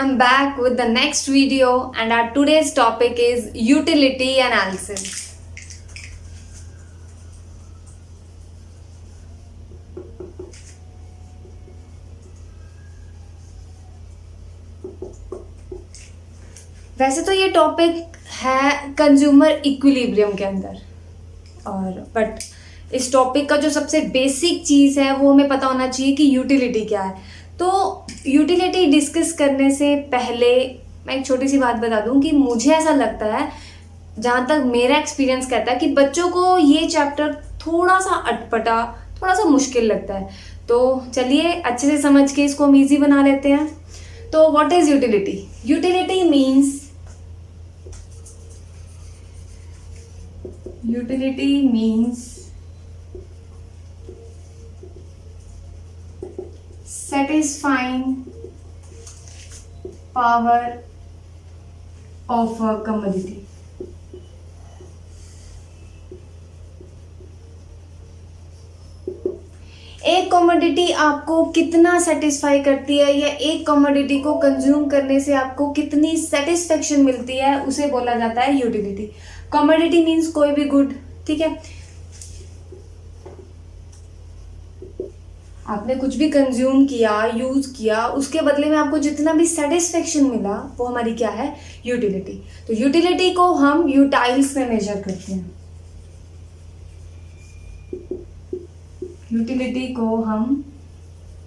I'm back with the next video and our today's topic is utility analysis. वैसे तो ये topic है consumer equilibrium के अंदर बट इस टॉपिक का जो सबसे बेसिक चीज़ है वो हमें पता होना चाहिए कि यूटिलिटी क्या है। तो यूटिलिटी डिस्कस करने से पहले मैं एक छोटी सी बात बता दूं कि मुझे ऐसा लगता है, जहाँ तक मेरा एक्सपीरियंस कहता है, कि बच्चों को ये चैप्टर थोड़ा सा अटपटा, थोड़ा सा मुश्किल लगता है। तो चलिए अच्छे से समझ के इसको हम ईजी बना लेते हैं। तो what is utility? Utility means satisfying power of a commodity. एक कमोडिटी आपको कितना सेटिस्फाई करती है या एक कमोडिटी को कंज्यूम करने से आपको कितनी सेटिस्फेक्शन मिलती है, उसे बोला जाता है यूटिलिटी। कमोडिटी मीन्स कोई भी गुड, ठीक है। आपने कुछ भी कंज्यूम किया, यूज किया, उसके बदले में आपको जितना भी सेटिस्फेक्शन मिला वो हमारी क्या है? यूटिलिटी। तो यूटिलिटी को हम यूटाइल्स में मेजर करते हैं। यूटिलिटी को हम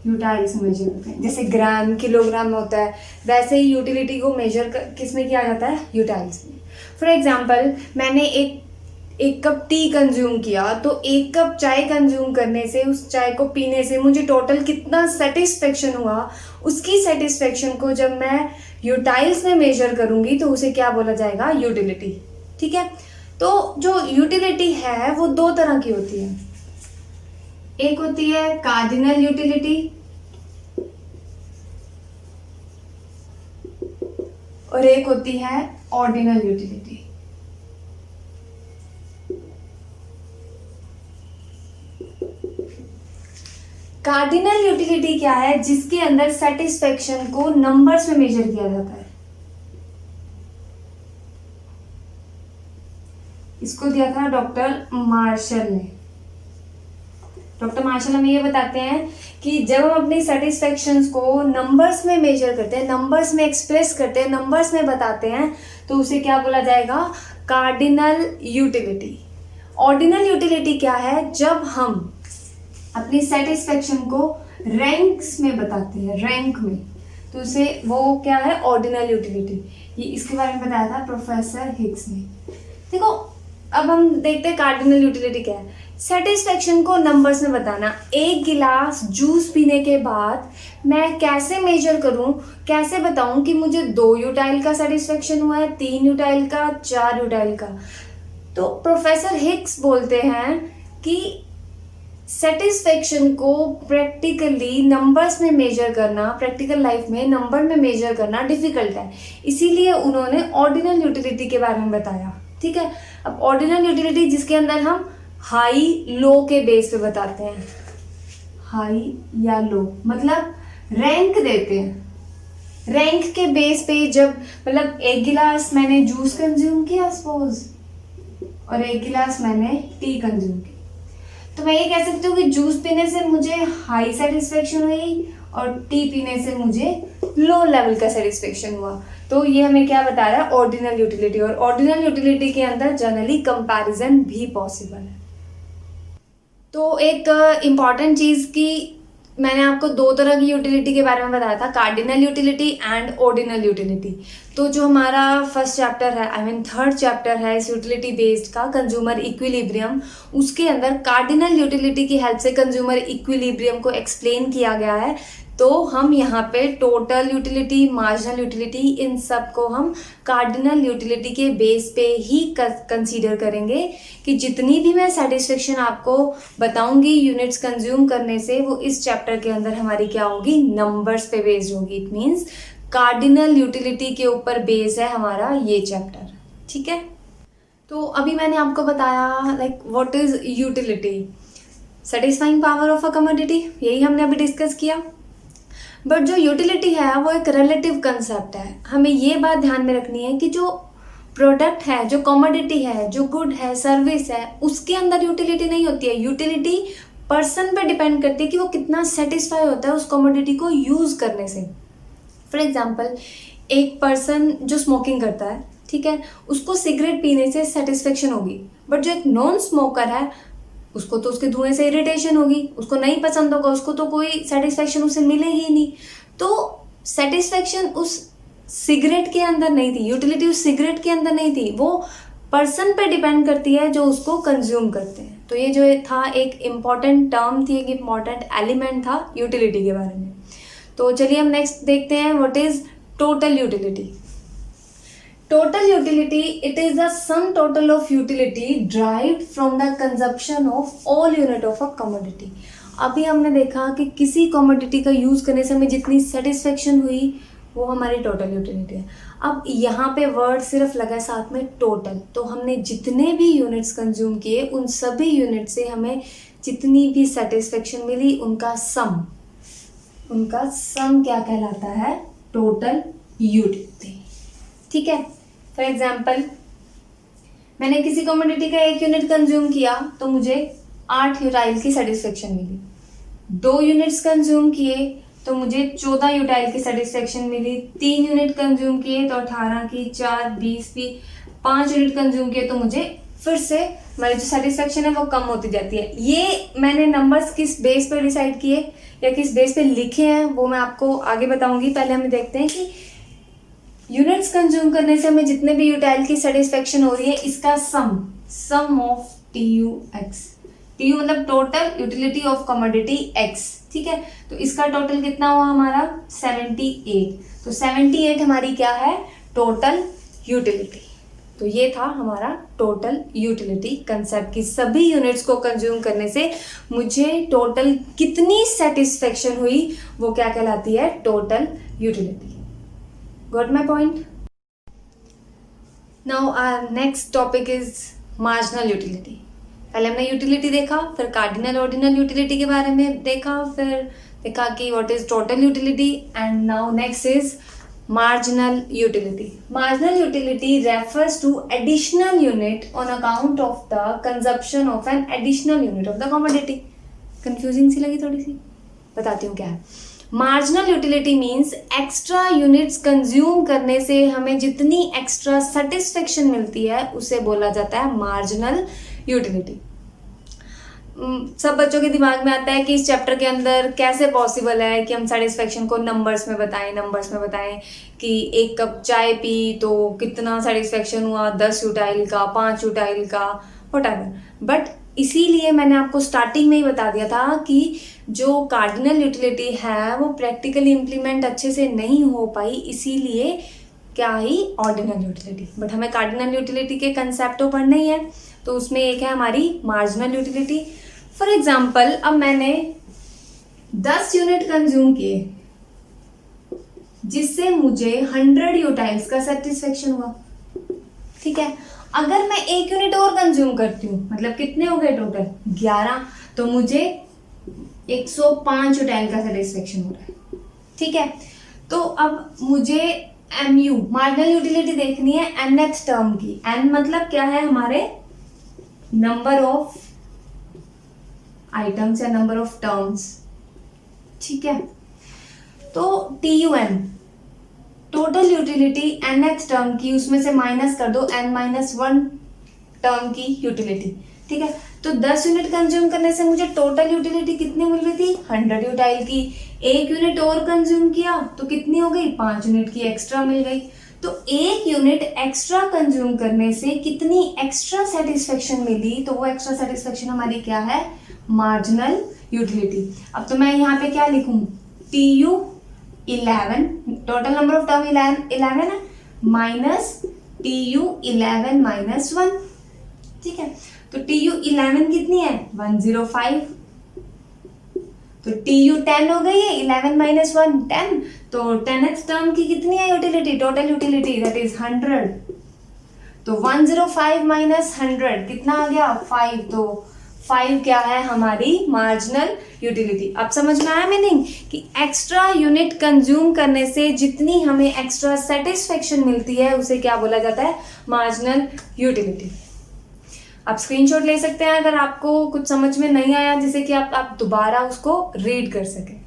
यूटाइल्स में मेजर करते हैं। जैसे ग्राम, किलोग्राम में होता है, वैसे ही यूटिलिटी को मेजर किस में किया जाता है? यूटाइल्स में। फॉर एग्जाम्पल, मैंने एक कप टी कंज्यूम किया, तो एक कप चाय कंज्यूम करने से, उस चाय को पीने से मुझे टोटल कितना सेटिस्फेक्शन हुआ, उसकी सेटिस्फेक्शन को जब मैं यूटाइल्स में मेजर करूंगी तो उसे क्या बोला जाएगा? यूटिलिटी, ठीक है। तो जो यूटिलिटी है वो दो तरह की होती है। एक होती है कार्डिनल यूटिलिटी और एक होती है ऑर्डिनल यूटिलिटी। कार्डिनल यूटिलिटी क्या है? जिसके अंदर सेटिस्फेक्शन को नंबर्स में मेजर किया जाता है। इसको दिया था डॉक्टर मार्शल ने। डॉक्टर मार्शल हमें ये बताते हैं कि जब हम अपनी सेटिस्फेक्शंस को नंबर्स में मेजर करते हैं, नंबर्स में एक्सप्रेस करते हैं, नंबर्स में बताते हैं, तो उसे क्या बोला जाएगा? Cardinal utility. ऑर्डिनल यूटिलिटी क्या है? जब हम अपनी सेटिस्फेक्शन को रैंक्स में बताते हैं, रैंक में, तो उसे वो क्या है? Ordinal utility. ये इसके बारे में बताया था प्रोफेसर हिग्स ने। देखो, अब हम देखते हैं कार्डिनल यूटिलिटी क्या है। सेटिस्फेक्शन को नंबर्स में बताना। एक गिलास जूस पीने के बाद मैं कैसे मेजर करूं, कैसे बताऊं कि मुझे 2 यूटाइल का सेटिस्फेक्शन हुआ है, 3 यूटाइल का, 4 यूटाइल का? तो प्रोफेसर हिग्स बोलते हैं कि सेटिस्फेक्शन को प्रैक्टिकली नंबर्स में मेजर करना, प्रैक्टिकल लाइफ में नंबर में मेजर करना डिफिकल्ट है। इसीलिए उन्होंने ऑर्डिनल यूटिलिटी के बारे में बताया, ठीक है। अब ऑर्डिनल यूटिलिटी जिसके अंदर हम हाई लो के बेस पे बताते हैं, हाई या लो, मतलब रैंक देते हैं। रैंक के बेस पे जब, मतलब एक गिलास मैंने जूस कंज्यूम किया सपोज, और एक गिलास मैंने टी कंज्यूम किया, तो मैं ये कह सकती हूँ कि जूस पीने से मुझे हाई सेटिस्फेक्शन हुई और टी पीने से मुझे लो लेवल का सेटिस्फेक्शन हुआ। तो ये हमें क्या बता रहा है? Ordinal utility. और ऑर्डिनल यूटिलिटी के अंदर जनरली कंपैरिजन भी पॉसिबल है। तो एक इम्पॉर्टेंट चीज़ की मैंने आपको 2 तरह की यूटिलिटी के बारे में बताया था, cardinal utility and ordinal utility. तो जो हमारा फर्स्ट चैप्टर है, थर्ड चैप्टर है इस यूटिलिटी बेस्ड का, कंज्यूमर इक्विलिब्रियम, उसके अंदर कार्डिनल यूटिलिटी की हेल्प से कंज्यूमर इक्विलिब्रियम को एक्सप्लेन किया गया है। तो हम यहाँ पे टोटल यूटिलिटी, मार्जिनल यूटिलिटी, इन सब को हम कार्डिनल यूटिलिटी के बेस पे ही कंसीडर करेंगे कि जितनी भी मैं सेटिस्फेक्शन आपको बताऊंगी यूनिट्स कंज्यूम करने से, वो इस चैप्टर के अंदर हमारी क्या होगी? नंबर्स पे बेस्ड होगी। इट मीन्स कार्डिनल यूटिलिटी के ऊपर बेस है हमारा ये चैप्टर, ठीक है। तो अभी मैंने आपको बताया like what is utility, satisfying power of a commodity, यही हमने अभी डिस्कस किया। बट जो यूटिलिटी है वो एक रिलेटिव कंसेप्ट है। हमें ये बात ध्यान में रखनी है कि जो प्रोडक्ट है, जो कमोडिटी है, जो गुड है, सर्विस है, उसके अंदर यूटिलिटी नहीं होती है। यूटिलिटी पर्सन पे डिपेंड करती है कि वो कितना सेटिस्फाई होता है उस कमोडिटी को यूज़ करने से। फॉर एग्जाम्पल, एक पर्सन जो स्मोकिंग करता है, ठीक है, उसको सिगरेट पीने से सेटिस्फेक्शन होगी, बट जो एक नॉन स्मोकर है उसको तो उसके धुएं से इरिटेशन होगी, उसको नहीं पसंद होगा, उसको तो कोई सेटिस्फेक्शन उससे मिलेगी ही नहीं। तो सेटिस्फेक्शन उस सिगरेट के अंदर नहीं थी, यूटिलिटी उस सिगरेट के अंदर नहीं थी, वो पर्सन पे डिपेंड करती है जो उसको कंज्यूम करते हैं। तो ये जो था एक इम्पॉर्टेंट टर्म थी, एक इम्पॉर्टेंट एलिमेंट था यूटिलिटी के बारे में। तो चलिए हम नेक्स्ट देखते हैं, what is total utility. Total utility, it is the sum total of utility derived from the consumption of all unit of a commodity। अभी हमने देखा कि किसी commodity का यूज़ करने से हमें जितनी सेटिस्फेक्शन हुई वो हमारी टोटल यूटिलिटी है। अब यहाँ पे वर्ड सिर्फ लगा है साथ में टोटल, तो हमने जितने भी यूनिट्स कंज्यूम किए उन सभी यूनिट से हमें जितनी भी सेटिस्फेक्शन मिली उनका सम क्या कहलाता है? Total utility. ठीक है, फॉर एग्जाम्पल मैंने किसी कमोडिटी का 1 यूनिट कंज्यूम किया तो मुझे 8 यूटाइल की सेटिस्फेक्शन मिली। 2 यूनिट्स कंज्यूम किए तो मुझे 14 यूटाइल की सेटिस्फेक्शन मिली। 3 यूनिट कंज्यूम किए तो 18 की, 4 20 की, 5 यूनिट कंज्यूम किए तो मुझे फिर से हमारी जो सेटिस्फेक्शन है वो कम होती जाती है। ये मैंने नंबर्स किस बेस पर डिसाइड किए या किस बेस पे लिखे हैं वो मैं आपको आगे बताऊंगी। पहले हम देखते हैं कि यूनिट्स कंज्यूम करने से हमें जितने भी यूटाइल की सेटिस्फेक्शन हो रही है इसका सम ऑफ TUX। TU मतलब total utility of commodity X। ठीक है, तो इसका टोटल कितना हुआ हमारा? 78। तो 78 हमारी क्या है? Total utility. तो ये था हमारा टोटल यूटिलिटी कंसेप्ट की सभी यूनिट्स को कंज्यूम करने से मुझे टोटल कितनी सेटिस्फेक्शन हुई वो क्या कहलाती है? Total utility. Got my point? Now our next topic is marginal utility। पहले हमने यूटिलिटी देखा, फिर कार्डिनल ऑर्डिनल यूटिलिटी के बारे में देखा, फिर देखा कि what is total utility, and now next is marginal utility। Marginal utility refers to additional unit on account of the consumption of an additional unit of the commodity। confusing सी लगी थोड़ी सी, बताती हूँ क्या है। Marginal utility means extra units consume करने से हमें जितनी एक्स्ट्रा सेटिस्फेक्शन मिलती है उसे बोला जाता है मार्जिनल यूटिलिटी। सब बच्चों के दिमाग में आता है कि इस चैप्टर के अंदर कैसे पॉसिबल है कि हम सेटिस्फेक्शन को नंबर्स में बताएं कि 1 कप चाय पी तो कितना सेटिस्फेक्शन हुआ, 10 यूटाइल का, 5 यूटाइल का, व्हाटएवर। बट इसीलिए मैंने आपको स्टार्टिंग में ही बता दिया था कि जो कार्डिनल यूटिलिटी है वो प्रैक्टिकली इम्प्लीमेंट अच्छे से नहीं हो पाई, इसीलिए क्या ही ऑर्डिनल यूटिलिटी। बट हमें कार्डिनल यूटिलिटी के कंसेप्ट तो पढ़ना ही है, तो उसमें एक है हमारी मार्जिनल यूटिलिटी। फॉर एग्जाम्पल, अब मैंने 10 यूनिट कंज्यूम किए जिससे मुझे 100 यूटाइल्स का सेटिस्फेक्शन हुआ। ठीक है, अगर मैं 1 यूनिट और कंज्यूम करती हूँ, मतलब कितने हो गए टोटल? 11, तो मुझे 105 यूटाइल का सेटिस्फेक्शन हो रहा है। ठीक है, तो अब मुझे MU मार्जिनल यूटिलिटी देखनी है nth टर्म की। n मतलब क्या है? हमारे नंबर ऑफ आइटम्स या नंबर ऑफ टर्म्स। ठीक है, तो TUN total utility nth term की, उसमें से माइनस कर दो n-1 टर्म की यूटिलिटी। ठीक है, तो 10 यूनिट कंज्यूम करने से मुझे टोटल यूटिलिटी कितनी मिल रही थी? 100 यूटाइल की। 1 यूनिट और कंज्यूम किया तो कितनी हो गई? 5 यूनिट की एक्स्ट्रा मिल गई। तो 1 यूनिट एक्स्ट्रा कंज्यूम करने से कितनी एक्स्ट्रा सेटिस्फेक्शन मिली? तो वो एक्स्ट्रा सेटिस्फेक्शन हमारी क्या है? Marginal utility. अब तो मैं यहाँ पे क्या लिखूं? TU11 total number of term 11 है, माइनस TU11 माइनस 1। ठीक है, तो TU11 कितनी है? 105। तो TU10 हो गई है, 11 माइनस 1 10। तो 10th टर्म की कितनी है utility? Total utility that is 100। तो 105 माइनस 100 कितना आ गया? 5। तो 5 क्या है हमारी मार्जिनल यूटिलिटी। अब समझ में आया मीनिंग कि एक्स्ट्रा यूनिट कंज्यूम करने से जितनी हमें एक्स्ट्रा सेटिस्फेक्शन मिलती है उसे क्या बोला जाता है, मार्जिनल यूटिलिटी। आप स्क्रीनशॉट ले सकते हैं अगर आपको कुछ समझ में नहीं आया, जिससे कि आप दोबारा उसको रीड कर सकें।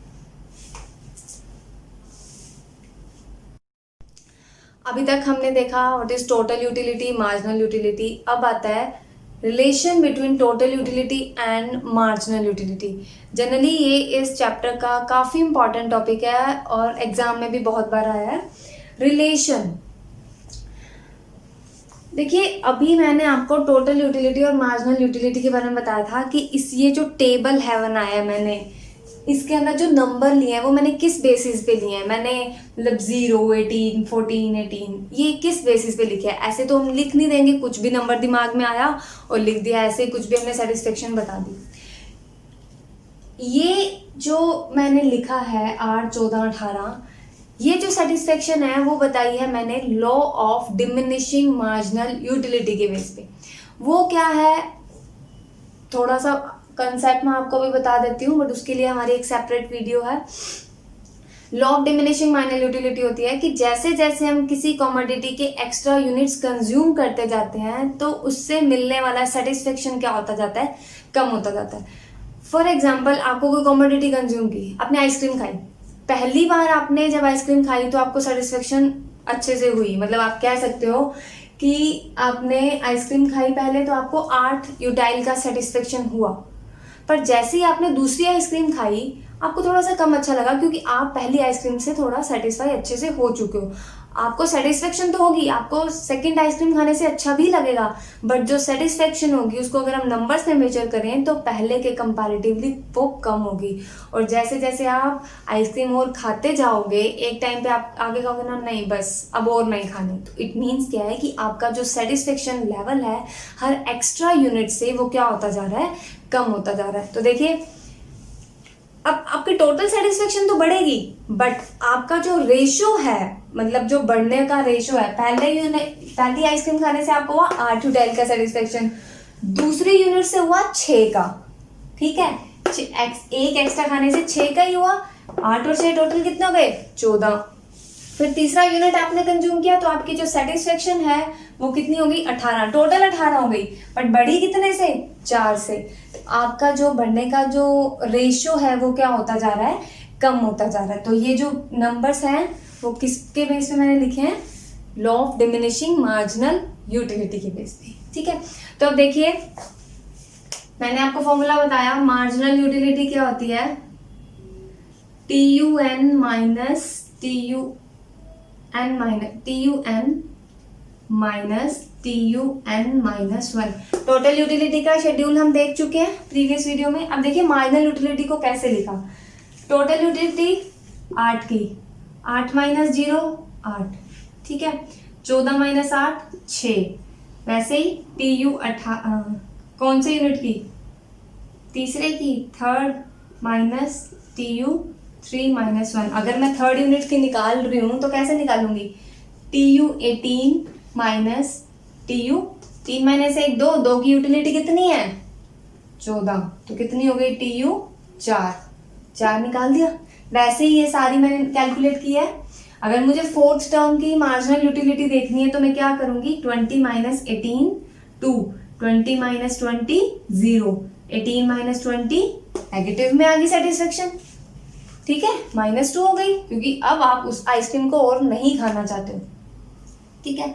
अभी तक हमने देखा what is total utility, marginal utility. अब आता है relation between total utility and marginal utility. Generally ये इस चैप्टर का काफ़ी इंपॉर्टेंट टॉपिक है और एग्जाम में भी बहुत बार आया है। रिलेशन, देखिए अभी मैंने आपको टोटल यूटिलिटी और मार्जिनल यूटिलिटी के बारे में बताया था कि इस ये जो टेबल है बनाया मैंने, इसके अंदर जो नंबर लिए हैं वो मैंने किस बेसिस पे लिए हैं, मैंने मतलब 0, 18, 14, 18 ये किस बेसिस पे लिखे हैं। ऐसे तो हम लिख नहीं देंगे, कुछ भी नंबर दिमाग में आया और लिख दिया, ऐसे कुछ भी हमने सेटिस्फेक्शन बता दी। ये जो मैंने लिखा है 8, 14, 18, ये जो सेटिस्फेक्शन है वो बताई है मैंने law of diminishing marginal utility के बेस पे। वो क्या है, थोड़ा सा कंसेप्ट मैं आपको भी बता देती हूँ, बट उसके लिए हमारी एक सेपरेट वीडियो है। Law of diminishing marginal utility होती है कि जैसे जैसे हम किसी कमोडिटी के एक्स्ट्रा यूनिट्स कंज्यूम करते जाते हैं तो उससे मिलने वाला सेटिस्फेक्शन क्या होता जाता है, कम होता जाता है। फॉर एग्जाम्पल, आपको कोई कमोडिटी कंज्यूम की, आपने आइसक्रीम खाई, पहली बार आपने जब आइसक्रीम खाई तो आपको सेटिस्फेक्शन अच्छे से हुई, मतलब आप कह सकते हो कि आपने आइसक्रीम खाई पहले तो आपको 8 यूटाइल का सेटिस्फेक्शन हुआ। पर जैसे ही आपने दूसरी आइसक्रीम खाई आपको थोड़ा सा कम अच्छा लगा, क्योंकि आप पहली आइसक्रीम से थोड़ा सेटिस्फाई अच्छे से हो चुके हो। आपको सेटिस्फेक्शन तो होगी, आपको सेकंड आइसक्रीम खाने से अच्छा भी लगेगा, बट जो सेटिस्फेक्शन होगी उसको अगर हम नंबर्स में मेजर करें तो पहले के कंपैरेटिवली वो कम होगी। और जैसे जैसे आप आइसक्रीम और खाते जाओगे एक टाइम पे आप आगे कहोगे ना नहीं बस अब और नहीं खानी, तो इट मीन्स क्या है कि आपका जो सेटिस्फेक्शन लेवल है हर एक्स्ट्रा यूनिट से वो क्या होता जा रहा है, कम होता जा रहा है। तो देखिए अब आपकी टोटल सेटिस्फेक्शन तो बढ़ेगी, बट आपका जो रेशो है, मतलब जो बढ़ने का रेशो है, पहली आइसक्रीम खाने से आपको हुआ 8 यूटाइल का सेटिस्फेक्शन, दूसरी यूनिट से हुआ 6 का, ठीक है, एक एक्स्ट्रा खाने से 6 का ही हुआ, 8 और 6 टोटल कितने हो गए, 14। फिर तीसरा यूनिट आपने कंज्यूम किया तो आपकी जो सेटिस्फेक्शन है वो कितनी हो गई, 18, टोटल 18 हो गई, बट बढ़ी कितने से, 4 से। तो आपका जो बढ़ने का जो रेशो है वो क्या होता जा रहा है, कम होता जा रहा है। तो ये जो नंबर्स हैं वो किसके बेस पे मैंने लिखे हैं, law of diminishing marginal utility के बेस पे, ठीक है। तो अब देखिए मैंने आपको फॉर्मूला बताया, मार्जिनल यूटिलिटी क्या होती है, TUN minus TUN minus 1। Total utility का शेड्यूल हम देख चुके हैं प्रीवियस वीडियो में। अब देखिए मार्जिनल यूटिलिटी को कैसे लिखा, टोटल यूटिलिटी 8 की, 8 माइनस 0 8, ठीक है, 14 माइनस 8 6। वैसे ही TU कौन से यूनिट की, तीसरे की, थर्ड माइनस TU 3 माइनस 1। अगर मैं थर्ड यूनिट की निकाल रही हूँ तो कैसे निकालूंगी, TU 18 माइनस TU 3 माइनस 1 2, 2 की यूटिलिटी कितनी है 14, तो कितनी हो गई TU 4 निकाल दिया। वैसे ही ये सारी मैंने कैलकुलेट की है। अगर मुझे फोर्थ टर्म की मार्जिनल यूटिलिटी देखनी है तो मैं क्या करूंगी, 20 माइनस 18 2, 20 माइनस 20 0, 18 माइनस 20 नेगेटिव में आ गई सेटिस्फेक्शन, ठीक है, -2 हो गई, क्योंकि अब आप उस आइसक्रीम को और नहीं खाना चाहते हो, ठीक है।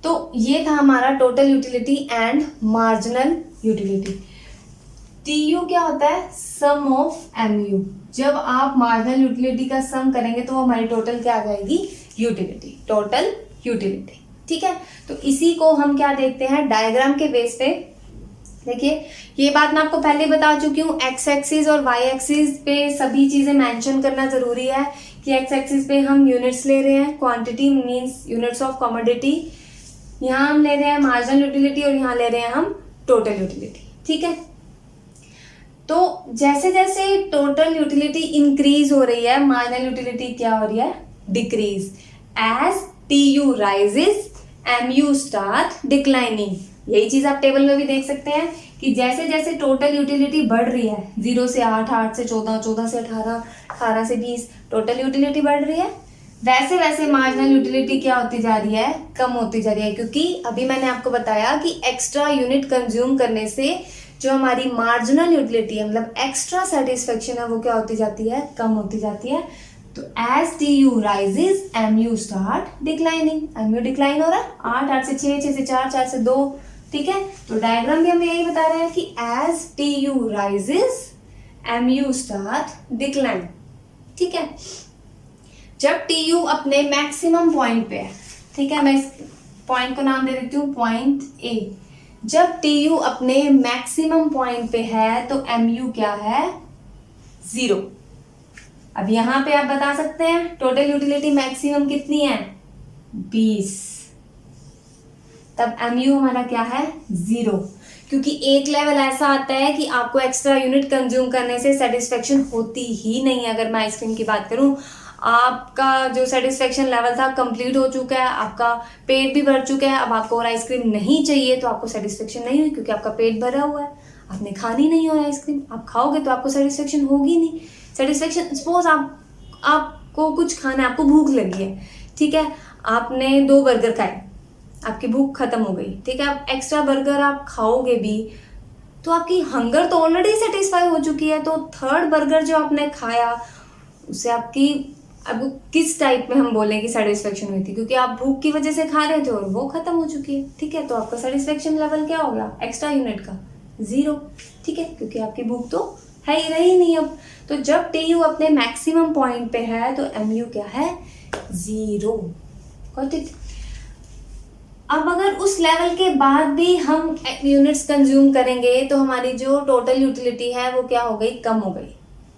तो ये था हमारा total utility and marginal utility. TU क्या होता है, सम ऑफ MU। जब आप मार्जिनल यूटिलिटी का सम करेंगे तो हमारी टोटल क्या आ जाएगी, यूटिलिटी, टोटल यूटिलिटी, ठीक है। तो इसी को हम क्या देखते हैं, डायग्राम के बेस पे। देखिए ये बात मैं आपको पहले बता चुकी हूँ, एक्स एक्सिस और वाई एक्सिस पे सभी चीजें मेंशन करना जरूरी है कि एक्स एक्सिस पे हम यूनिट्स ले रहे हैं, quantity means units of commodity, यहाँ हम ले रहे हैं मार्जिनल यूटिलिटी और यहाँ ले रहे हैं हम टोटल यूटिलिटी, ठीक है। तो जैसे जैसे टोटल यूटिलिटी इंक्रीज हो रही है, मार्जिनल यूटिलिटी क्या हो रही है, decrease. As TU rises MU start declining. यही चीज आप टेबल में भी देख सकते हैं कि कि जैसे जैसे टोटल यूटिलिटी बढ़ रही है, 0 से 8, 8 से 14, 14 से 18, 18 से 20, टोटल यूटिलिटी बढ़ रही है, वैसे वैसे मार्जिनल यूटिलिटी क्या होती जा रही है, कम होती जा रही है। क्योंकि अभी मैंने आपको बताया कि एक्स्ट्रा यूनिट कंज्यूम करने से जो हमारी मार्जिनल यूटिलिटी है, मतलब एक्स्ट्रा सेटिस्फेक्शन है, वो क्या होती जाती है, कम होती जाती है। तो as TU rises MU start declining, MU decline हो रहा है, 8, 8 से 6, 6 से 4, 4 से 2, ठीक है। तो डायग्राम भी हमें यही बता रहे हैं कि as TU rises MU start decline, ठीक है। जब TU अपने मैक्सिमम पॉइंट पे है, ठीक है, मैं इस पॉइंट को नाम दे देती हूँ पॉइंट A। जब TU अपने मैक्सिमम पॉइंट पे है तो MU क्या है, 0। अब यहां पे आप बता सकते हैं टोटल यूटिलिटी मैक्सिमम कितनी है, 20, तब MU हमारा क्या है, 0। क्योंकि एक लेवल ऐसा आता है कि आपको एक्स्ट्रा यूनिट कंज्यूम करने से सेटिस्फेक्शन होती ही नहीं है। अगर मैं आइसक्रीम की बात करूं, आपका जो सेटिस्फेक्शन लेवल था कंप्लीट हो चुका है, आपका पेट भी भर चुका है, अब आपको और आइसक्रीम नहीं चाहिए, तो आपको सेटिस्फेक्शन नहीं हुई क्योंकि आपका पेट भरा हुआ है, आपने खानी नहीं हो आइसक्रीम। आप खाओगे तो आपको सेटिस्फेक्शन होगी नहीं। सेटिस्फेक्शन, सपोज आपको कुछ खाना है, आपको भूख लगी है, ठीक है, आपने 2 बर्गर खाए, आपकी भूख खत्म हो गई, ठीक है। अब एक्स्ट्रा बर्गर आप खाओगे भी तो आपकी हंगर तो ऑलरेडी सेटिस्फाई हो चुकी है, तो थर्ड बर्गर जो आपने खाया उससे आपकी, अब किस टाइप में हम बोलें कि सेटिस्फेक्शन हुई थी, क्योंकि आप भूख की वजह से खा रहे थे और वो खत्म हो चुकी है, ठीक है। तो आपका सेटिस्फेक्शन लेवल क्या हो गया एक्स्ट्रा यूनिट का, 0, ठीक है, क्योंकि आपकी भूख तो है ही रही नहीं अब। तो जब TU अपने मैक्सिमम पॉइंट पे है तो MU क्या है, 0। Got it. अब अगर उस लेवल के बाद भी हम यूनिट्स कंज्यूम करेंगे तो हमारी जो टोटल यूटिलिटी है वो क्या हो गई, कम हो गई।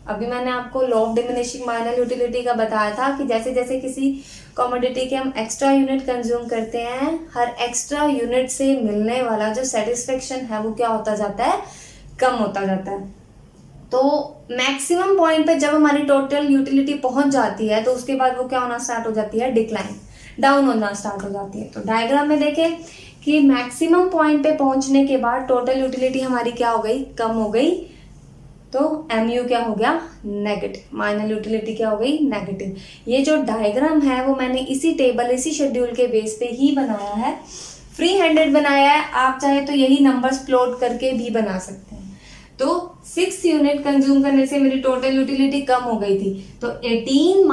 अभी मैंने आपको law of diminishing marginal utility का बताया था कि जैसे जैसे किसी कमोडिटी के हम एक्स्ट्रा यूनिट कंज्यूम करते हैं, हर एक्स्ट्रा यूनिट से मिलने वाला जो सेटिस्फेक्शन है वो क्या होता जाता है, कम होता जाता है। तो मैक्सिमम पॉइंट पे जब हमारी टोटल यूटिलिटी पहुंच जाती है तो उसके बाद वो क्या होना स्टार्ट हो जाती है, डिक्लाइन, डाउन होना स्टार्ट हो जाती है। तो डायग्राम में देखें कि मैक्सिमम पॉइंट पे पहुंचने के बाद टोटल यूटिलिटी हमारी क्या हो गई, कम हो गई। तो MU क्या हो गया, नेगेटिव, मार्जिनल यूटिलिटी क्या हो गई, नेगेटिव। ये जो डायग्राम है वो मैंने इसी टेबल, इसी शेड्यूल के बेस पे ही बनाया है, फ्री हैंडेड बनाया है। आप चाहे तो यही नंबर्स प्लॉट करके भी बना सकते हैं। तो 6 यूनिट कंज्यूम करने से मेरी टोटल यूटिलिटी कम हो गई थी, तो 18 -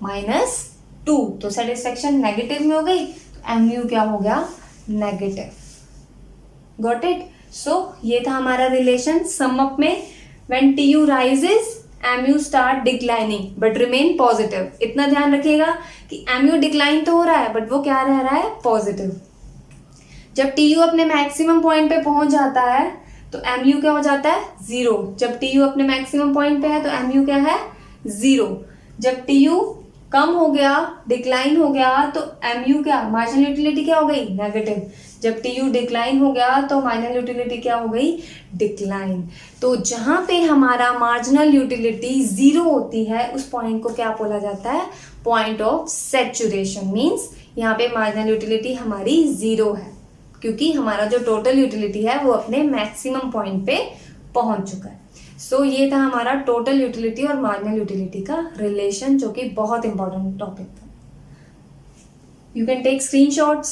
20 - 2, तो सेटिस्फेक्शन नेगेटिव में हो गई, तो MU क्या हो गया, नेगेटिव। Got it. सो ये था हमारा रिलेशन सम अप में, when TU rises MU start declining but remain positive. इतना ध्यान रखिएगा कि MU डिक्लाइन तो हो रहा है बट वो क्या रह रहा है, पॉजिटिव। जब TU अपने मैक्सिमम पॉइंट पे पहुंच जाता है तो MU क्या हो जाता है, 0। जब TU अपने मैक्सिमम पॉइंट पे है तो MU क्या है, 0। जब TU कम हो गया, डिक्लाइन हो गया, तो MU क्या, मार्जिनल यूटिलिटी क्या हो गई, नेगेटिव। जब TU डिक्लाइन हो गया तो मार्जिनल यूटिलिटी क्या हो गई, डिक्लाइन। तो जहां पे हमारा मार्जिनल यूटिलिटी 0 होती है उस पॉइंट को क्या बोला जाता है, पॉइंट ऑफ सैचुरेशन। मीन्स यहाँ पे मार्जिनल यूटिलिटी हमारी 0 है क्योंकि हमारा जो टोटल यूटिलिटी है वो अपने मैक्सिमम पॉइंट पे पहुंच चुका है। सो ये था हमारा टोटल यूटिलिटी और मार्जिनल यूटिलिटी का रिलेशन, जो कि बहुत इंपॉर्टेंट टॉपिक था। You can take screenshots.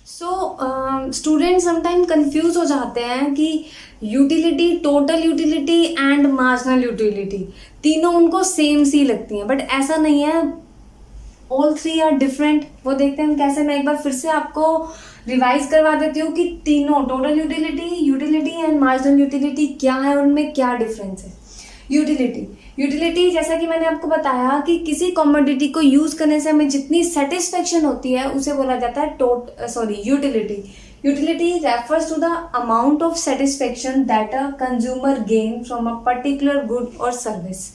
So student sometime confuse हो जाते हैं कि utility, total utility and marginal utility तीनों उनको सेम सी लगती हैं, बट ऐसा नहीं है, ऑल 3 आर डिफरेंट। वो देखते हैं कैसे। मैं एक बार फिर से आपको रिवाइज करवा देती हूँ कि तीनों total utility, utility and marginal utility क्या है और उनमें क्या डिफरेंस है। यूटिलिटी जैसा कि मैंने आपको बताया कि किसी कमोडिटी को यूज करने से हमें जितनी सेटिस्फेक्शन होती है उसे बोला जाता है utility. Utility refers to the amount of satisfaction that a consumer gain from a particular good और सर्विस।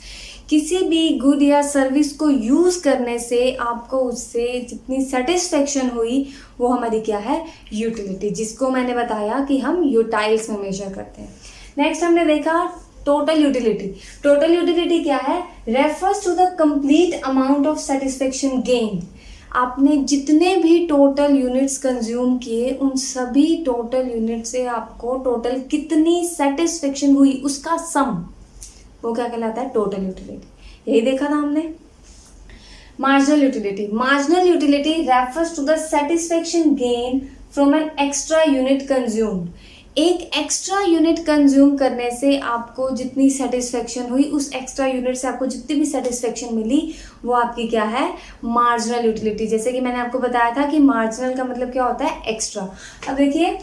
किसी भी गुड या सर्विस को यूज करने से आपको उससे जितनी सेटिस्फेक्शन हुई वो हमारी क्या है, यूटिलिटी, जिसको मैंने बताया कि हम यूटाइल्स में मेजर करते हैं। नेक्स्ट हमने देखा टोटल यूटिलिटी। टोटल यूटिलिटी क्या है, refers to the complete amount of satisfaction gain. आपने जितने भी टोटल यूनिट्स कंज्यूम किए उन सभी टोटल यूनिट से आपको टोटल कितनी सेटिस्फेक्शन हुई उसका सम, वो क्या कहलाता है, टोटल यूटिलिटी। यही देखा था हमने। Marginal utility, marginal utility refers to the satisfaction gain from an extra unit consumed. एक एक्स्ट्रा यूनिट कंज्यूम करने से आपको जितनी सेटिस्फेक्शन हुई, उस एक्स्ट्रा यूनिट से आपको जितनी भी सेटिस्फेक्शन मिली, वो आपकी क्या है, मार्जिनल यूटिलिटी। जैसे कि मैंने आपको बताया था कि मार्जिनल का मतलब क्या होता है, एक्स्ट्रा। अब देखिए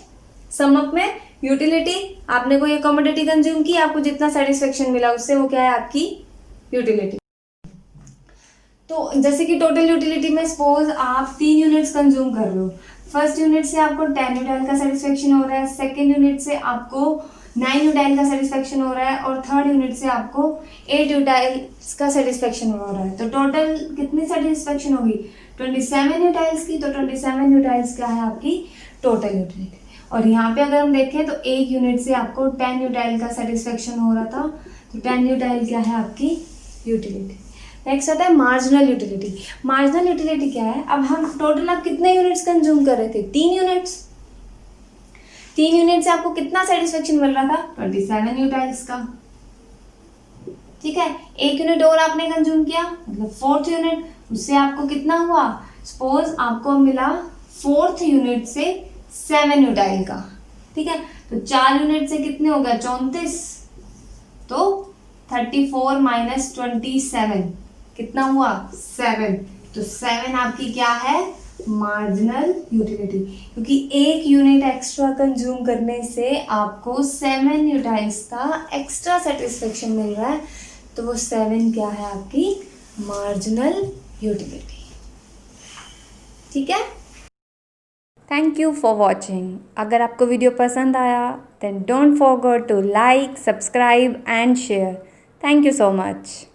सम अप में यूटिलिटी, आपने कोई कमोडिटी कंज्यूम की, आपको जितना सेटिस्फेक्शन मिला उससे वो क्या है, आपकी यूटिलिटी। तो जैसे कि टोटल यूटिलिटी में सपोज आप 3 यूनिट्स कंज्यूम कर रहे हो। फर्स्ट यूनिट से आपको 10 यूटाइल का सेटिस्फेक्शन हो रहा है, सेकेंड यूनिट से आपको 9 यूटाइल का सेटिस्फेक्शन हो रहा है, और थर्ड यूनिट से आपको 8 यूटाइल्स का सेटिस्फेक्शन हो रहा है। तो टोटल कितनी सेटिस्फेक्शन होगी, 27 यूटाइल्स की। तो 27 यूटाइल्स क्या है आपकी टोटल यूटिलिटी। और यहाँ पे अगर हम देखें तो एक यूनिट से आपको 10 यूटाइल का सेटिस्फेक्शन हो रहा था, तो 10 यूटाइल क्या है आपकी यूटिलिटी। नेक्स्ट आता है मार्जिनल यूटिलिटी। मार्जिनल यूटिलिटी क्या है, अब हम टोटल आप कितने यूनिट्स कंज्यूम कर रहे थे, 3 यूनिट्स। 3 यूनिट से आपको कितना सेटिस्फेक्शन मिल रहा था, 27 यूटाइल्स का। ठीक है, एक यूनिट और आपने कंज्यूम किया, मतलब फोर्थ यूनिट, उससे आपको कितना हुआ, सपोज आपको मिला फोर्थ यूनिट से 7 यूटाइल का। ठीक है, तो 4 यूनिट से कितने हो गया, 34, तो 34 माइनस 27 कितना हुआ, 7। तो 7 आपकी क्या है, मार्जिनल यूटिलिटी, क्योंकि एक यूनिट एक्स्ट्रा कंज्यूम करने से आपको 7 यूटाइल्स का एक्स्ट्रा सेटिस्फेक्शन मिल रहा है, तो वो 7 क्या है आपकी मार्जिनल यूटिलिटी। ठीक है, थैंक यू फॉर वॉचिंग। अगर आपको वीडियो पसंद आया then don't forget to like, subscribe and share. Thank you so much.